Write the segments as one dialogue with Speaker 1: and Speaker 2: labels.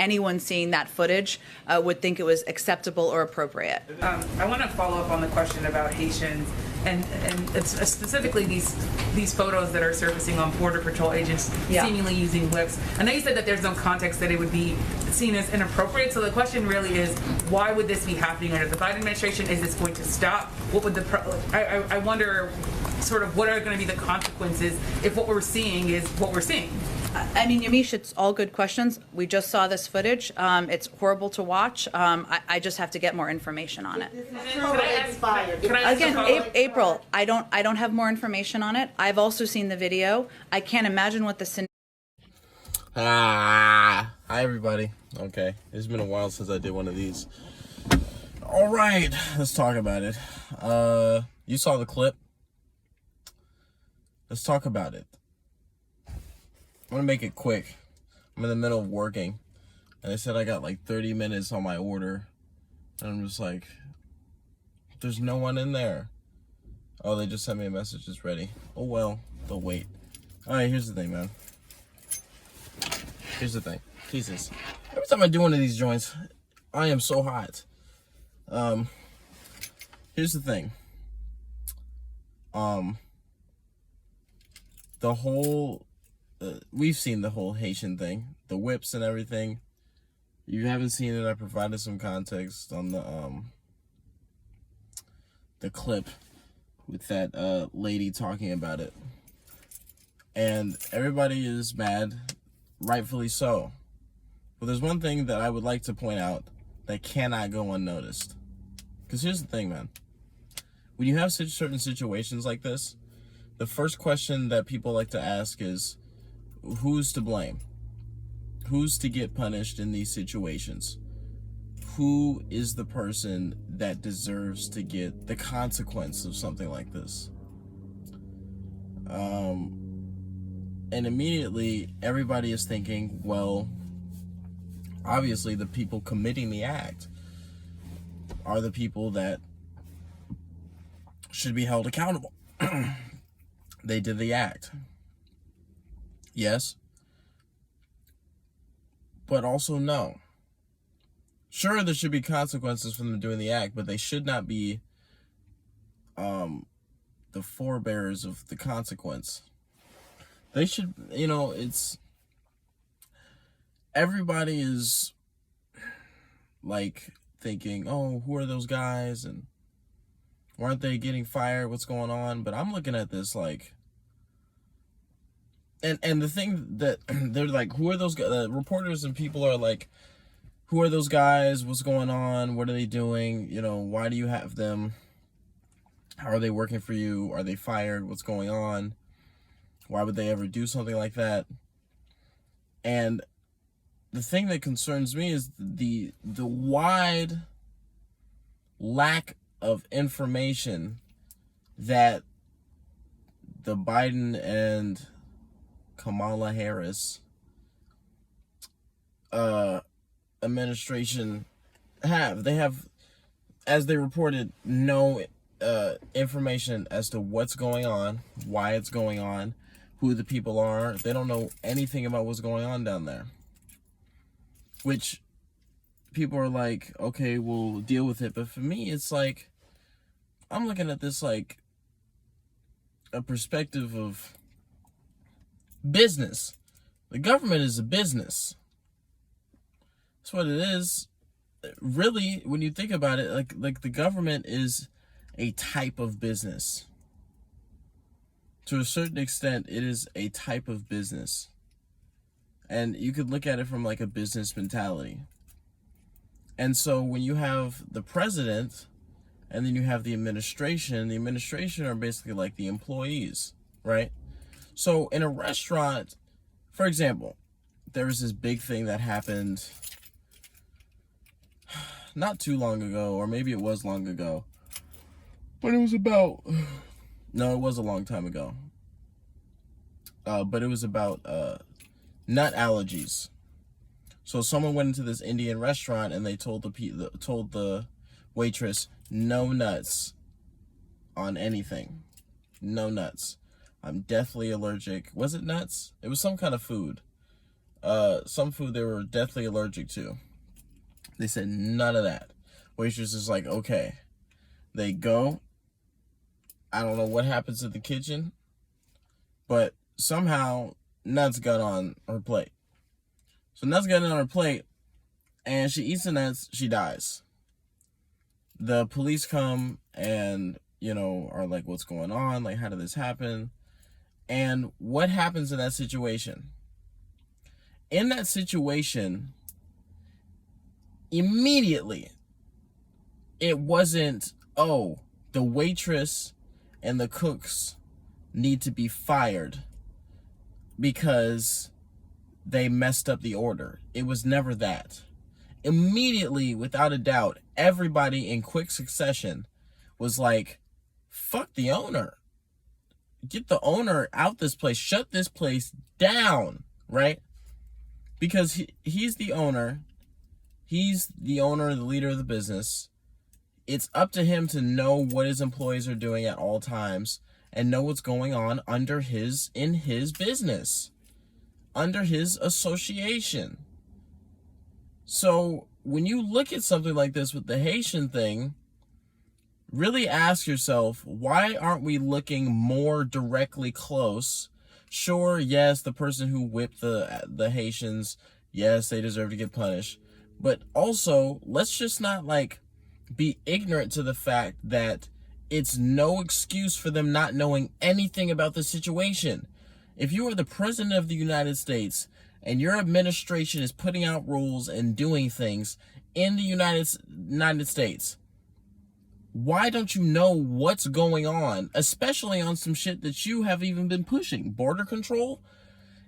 Speaker 1: anyone seeing that footage would think it was acceptable or appropriate.
Speaker 2: I want to follow up on the question about Haitians and it's specifically these photos that are surfacing on Border Patrol agents seemingly using whips. I know you said that there's no context that it would be seen as inappropriate, so the question really is, why would this be happening under the Biden administration? Is this going to stop? What would I wonder sort of what are going to be the consequences if what we're seeing is what we're seeing?
Speaker 1: I mean, Yamiche, it's all good questions. We just saw this footage. It's horrible to watch. I just have to get more information on it. Again, April, I don't have more information on it. I've also seen the video. I can't imagine what the
Speaker 3: hi everybody. Okay, it's been a while since I did one of these. All right, let's talk about it. You saw the clip. Let's talk about it. I'm gonna make it quick. I'm in the middle of working, and they said I got like 30 minutes on my order, and I'm just like, there's no one in there. Oh, they just sent me a message, it's ready. Oh well, they'll wait. All right, here's the thing, man. Here's the thing. Jesus. Every time I do one of these joints, I am so hot. Here's the thing. The whole, we've seen the whole Haitian thing, the whips and everything. You haven't seen it. I provided some context on the clip with that lady talking about it, and everybody is mad, rightfully so. But there's one thing that I would like to point out that cannot go unnoticed. Because here's the thing, man. When you have such certain situations like this, the first question that people like to ask is, who's to blame? Who's to get punished in these situations? Who is the person that deserves to get the consequence of something like this? And immediately everybody is thinking, well, obviously the people committing the act are the people that should be held accountable. They did the act. Yes. But also no. Sure, there should be consequences for them doing the act, but they should not be the forebearers of the consequence. They should, it's, everybody is like thinking, oh, who are those guys? And why aren't they getting fired? What's going on? But I'm looking at this like, and the thing that they're like, who are those guys? Reporters and people are like, who are those guys? What's going on? What are they doing? Why do you have them? How are they working for you? Are they fired? What's going on? Why would they ever do something like that? And the thing that concerns me is the wide lack of information that the Biden and Kamala Harris administration have. They have, as they reported, no information as to what's going on, why it's going on, who the people are. They don't know anything about what's going on down there. Which people are like, okay, we'll deal with it. But for me, it's like, I'm looking at this like a perspective of business. The government is a business. That's what it is. Really, when you think about it, like the government is a type of business. To a certain extent, it is a type of business. And you could look at it from like a business mentality. And so when you have the president and then you have the administration are basically like the employees, right? So in a restaurant, for example, there was this big thing that happened not too long ago, or maybe it was long ago, but it was about, no, it was a long time ago. But it was about nut allergies. So someone went into this Indian restaurant and they told the waitress, no nuts on anything. No nuts. I'm deathly allergic. Was it nuts? It was some kind of food. some food they were deathly allergic to. They said none of that. Waitress is like, okay. They go. I don't know what happens at the kitchen, but somehow nuts got on her plate. So nuts got on her plate, and she eats the nuts, she dies. The police come and, you know, are like, what's going on? Like, how did this happen? And what happens in that situation? In that situation, immediately, it wasn't, oh, the waitress and the cooks need to be fired because they messed up the order. It was never that. Immediately, without a doubt, everybody in quick succession was like, fuck the owner. Get the owner out this place. Shut this place down, right? Because he's the owner. He's the owner, the leader of the business. It's up to him to know what his employees are doing at all times and know what's going on in his business, under his association. So when you look at something like this with the Haitian thing, really ask yourself, why aren't we looking more directly close? Sure, yes, the person who whipped the Haitians, yes, they deserve to get punished. But also, let's just not like be ignorant to the fact that it's no excuse for them not knowing anything about the situation. If you are the president of the United States and your administration is putting out rules and doing things in the United States, why don't you know what's going on, especially on some shit that you have even been pushing? Border control?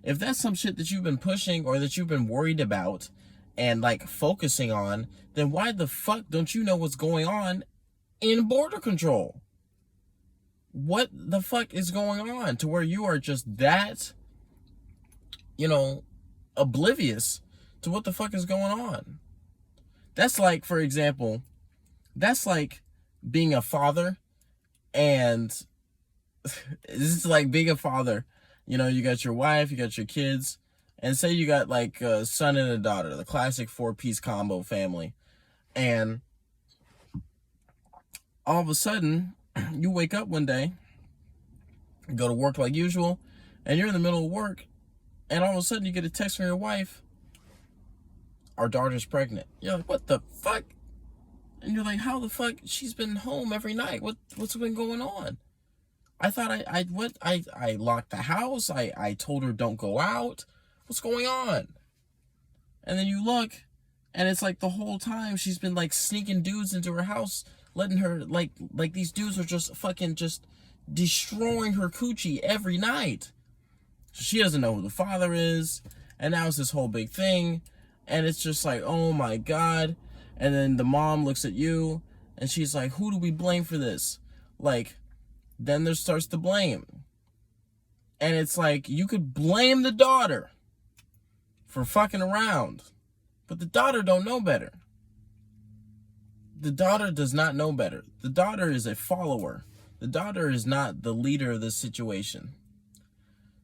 Speaker 3: If that's some shit that you've been pushing or that you've been worried about and like focusing on, then why the fuck don't you know what's going on in border control? What the fuck is going on to where you are just that, you know, oblivious to what the fuck is going on? That's like, for example, that's like being a father, and this is like being a father. You know, you got your wife, you got your kids, and say you got like a son and a daughter, the classic 4-piece combo family. And all of a sudden, you wake up one day, go to work like usual, and you're in the middle of work, and all of a sudden you get a text from your wife, our daughter's pregnant. You're like, what the fuck? And you're like, how the fuck? She's been home every night. What's been going on? I thought I locked the house. I told her don't go out. What's going on? And then you look, and it's like the whole time she's been like sneaking dudes into her house, letting her like these dudes are just fucking just destroying her coochie every night. She doesn't know who the father is, and now it's this whole big thing, and it's just like, oh my God. And then the mom looks at you, and she's like, who do we blame for this? Like, then there starts the blame. And it's like, you could blame the daughter for fucking around, but the daughter don't know better. The daughter does not know better. The daughter is a follower. The daughter is not the leader of this situation.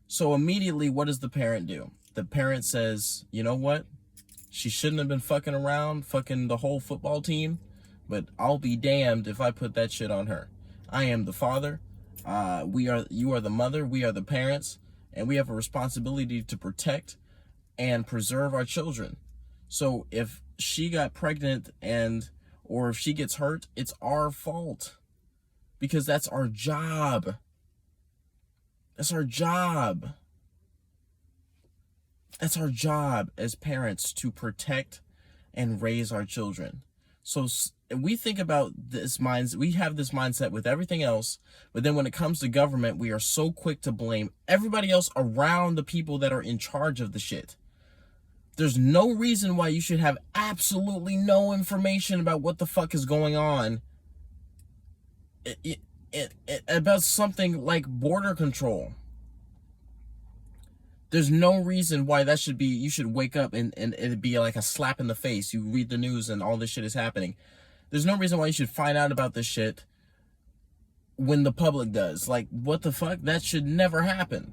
Speaker 3: So immediately, what does the parent do? The parent says, you know what? She shouldn't have been fucking around, fucking the whole football team, but I'll be damned if I put that shit on her. I am the father. You are the mother. We are the parents, and we have a responsibility to protect and preserve our children. So if she got pregnant or if she gets hurt, it's our fault, because that's our job. That's our job. That's our job as parents, to protect and raise our children. So we think about this mindset. We have this mindset with everything else, but then when it comes to government, we are so quick to blame everybody else around the people that are in charge of the shit. There's no reason why you should have absolutely no information about what the fuck is going on about something like border control. There's no reason why that should be, you should wake up and it'd be like a slap in the face. You read the news and all this shit is happening. There's no reason why you should find out about this shit when the public does. Like, what the fuck? That should never happen.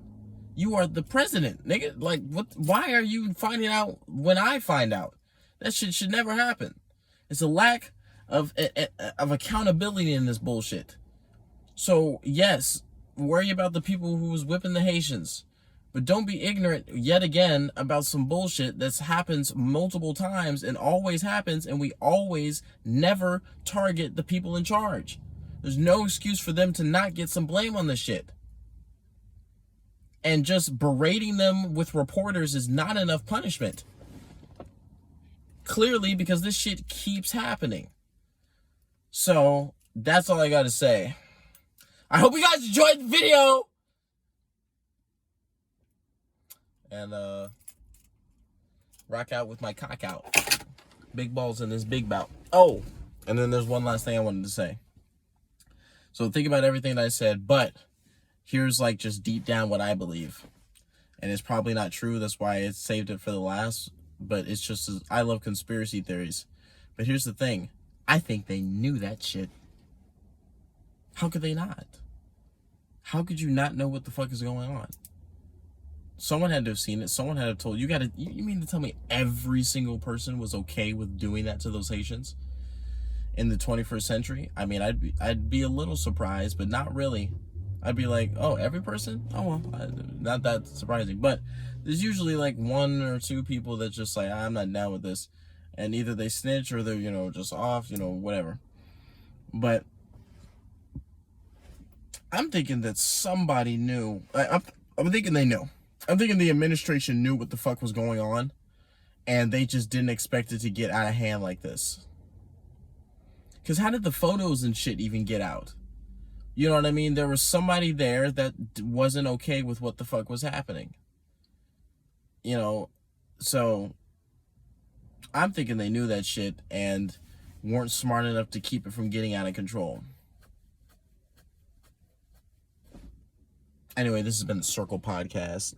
Speaker 3: You are the president, nigga. Like, what? Why are you finding out when I find out? That shit should never happen. It's a lack of accountability in this bullshit. So, yes, worry about the people who was whipping the Haitians. But don't be ignorant yet again about some bullshit that happens multiple times and always happens, and we always never target the people in charge. There's no excuse for them to not get some blame on this shit. And just berating them with reporters is not enough punishment. Clearly, because this shit keeps happening. So, that's all I gotta say. I hope you guys enjoyed the video. And, rock out with my cock out. Big balls in this big bout. Oh, and then there's one last thing I wanted to say. So, think about everything that I said, but here's like just deep down what I believe. And it's probably not true. That's why I saved it for the last. But it's just, I love conspiracy theories. But here's the thing. I think they knew that shit. How could they not? How could you not know what the fuck is going on? Someone had to have seen it. Someone had to have told you. You mean to tell me every single person was okay with doing that to those Haitians in the 21st century? I mean, I'd be a little surprised, but not really. I'd be like, oh, every person? Oh, well, not that surprising. But there's usually like one or two people that just like, I'm not down with this. And either they snitch or they're, just off, whatever. But I'm thinking that somebody knew. I'm thinking they knew. I'm thinking the administration knew what the fuck was going on. And they just didn't expect it to get out of hand like this. Because how did the photos and shit even get out? You know what I mean? There was somebody there that wasn't okay with what the fuck was happening. So I'm thinking they knew that shit and weren't smart enough to keep it from getting out of control. Anyway, this has been the Circle Podcast.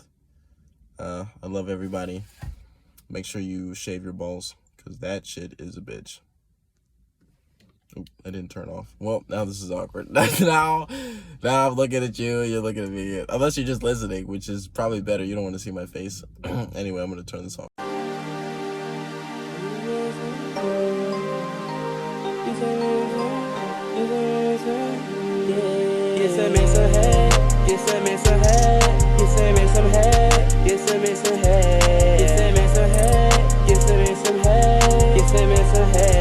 Speaker 3: I love everybody. Make sure you shave your balls, because that shit is a bitch. Oop, I didn't turn off. Well, now this is awkward. now I'm looking at you, you're looking at me. Unless you're just listening, which is probably better. You don't want to see my face. Anyway, I'm going to turn this off.
Speaker 4: Get some head.